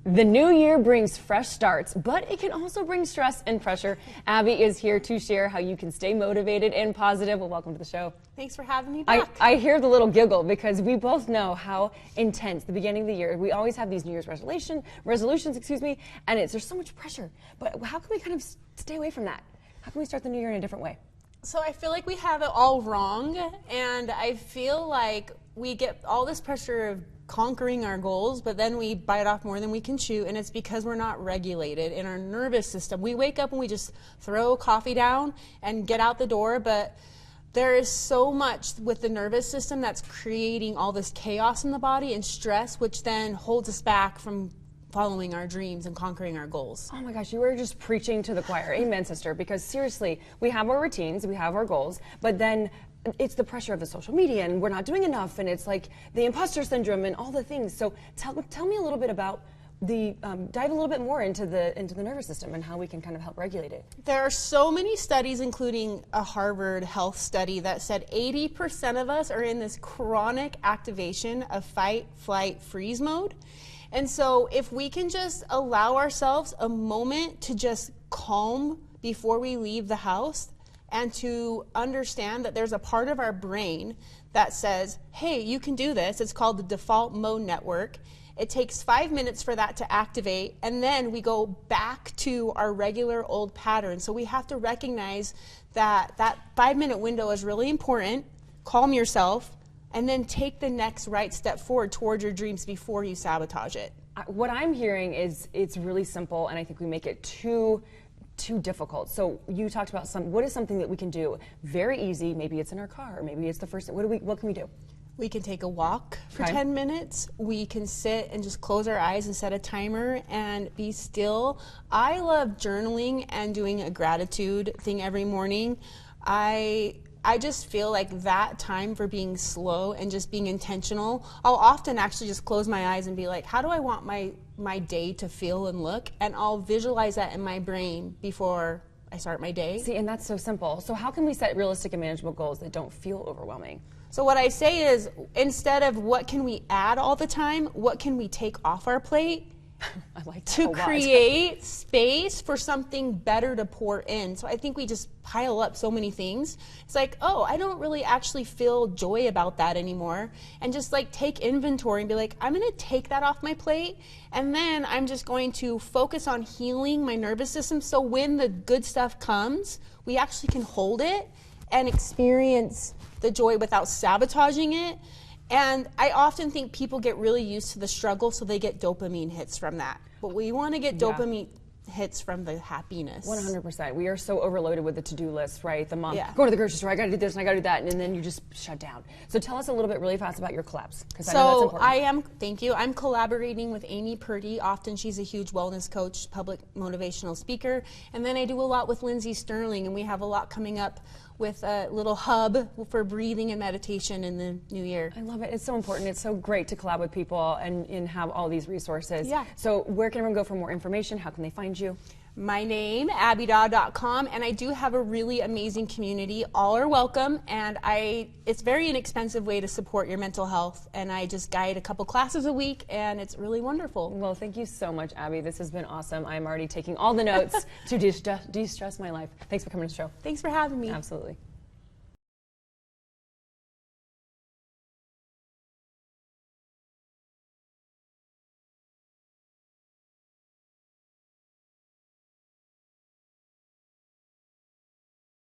The new year brings fresh starts, but it can also bring stress and pressure. Abby is here to share how you can stay motivated and positive. Well, welcome to the show. Thanks for having me back. I hear the little giggle because we both know how intense the beginning of the year. We always have these New Year's resolutions, and there's so much pressure. But how can we kind of stay away from that? How can we start the new year in a different way? So I feel like we have it all wrong, and I feel like we get all this pressure of conquering our goals, but then we bite off more than we can chew, and it's because we're not regulated in our nervous system. We wake up and we just throw coffee down and get out the door, but there is so much with the nervous system that's creating all this chaos in the body and stress, which then holds us back from following our dreams and conquering our goals. Oh my gosh, you were just preaching to the choir. Amen, sister, because seriously, we have our routines, we have our goals, but then it's the pressure of the social media and we're not doing enough, and it's like the imposter syndrome and all the things. So tell me a little bit about dive a little bit more into the nervous system and how we can kind of help regulate it. There are so many studies, including a Harvard health study, that said 80% of us are in this chronic activation of fight, flight, freeze mode. And so if we can just allow ourselves a moment to just calm before we leave the house, and to understand that there's a part of our brain that says, hey, you can do this. It's called the default mode network. It takes 5 minutes for that to activate, and then we go back to our regular old pattern. So we have to recognize that that 5-minute window is really important. Calm yourself, and then take the next right step forward towards your dreams before you sabotage it. What I'm hearing is it's really simple, and I think we make it too difficult. So you talked about what is something that we can do very easy. Maybe it's in our car, maybe it's the first. What can we do? We can take a walk for 10 minutes. We can sit and just close our eyes and set a timer and be still. I love journaling and doing a gratitude thing every morning. I just feel like that time for being slow and just being intentional. I'll often actually just close my eyes and be like, how do I want my day to feel and look? And I'll visualize that in my brain before I start my day. See, and that's so simple. So how can we set realistic and manageable goals that don't feel overwhelming? So what I say is, instead of what can we add all the time, what can we take off our plate? I like that to create space for something better to pour in. So I think we just pile up so many things. It's like, oh, I don't really actually feel joy about that anymore. And just like take inventory and be like, I'm going to take that off my plate, and then I'm just going to focus on healing my nervous system, so when the good stuff comes, we actually can hold it and experience the joy without sabotaging it. And I often think people get really used to the struggle, so they get dopamine hits from that. But we want to get dopamine hits from the happiness. 100%. We are so overloaded with the to-do list, right? The mom, go to the grocery store, I got to do this and I got to do that, and then you just shut down. So tell us a little bit really fast about your collabs, because I know that's important. Thank you. I'm collaborating with Amy Purdy. Often she's a huge wellness coach, public motivational speaker. And then I do a lot with Lindsay Sterling, and we have a lot coming up with a little hub for breathing and meditation in the new year. I love it. It's so important. It's so great to collab with people and have all these resources. Yeah. So where can everyone go for more information? How can they find you? My name, abbeydaw.com, and I do have a really amazing community. All are welcome, and it's very inexpensive way to support your mental health, and I just guide a couple classes a week, and it's really wonderful. Well, thank you so much, Abby. This has been awesome. I'm already taking all the notes to de-stress my life. Thanks for coming to the show. Thanks for having me. Absolutely.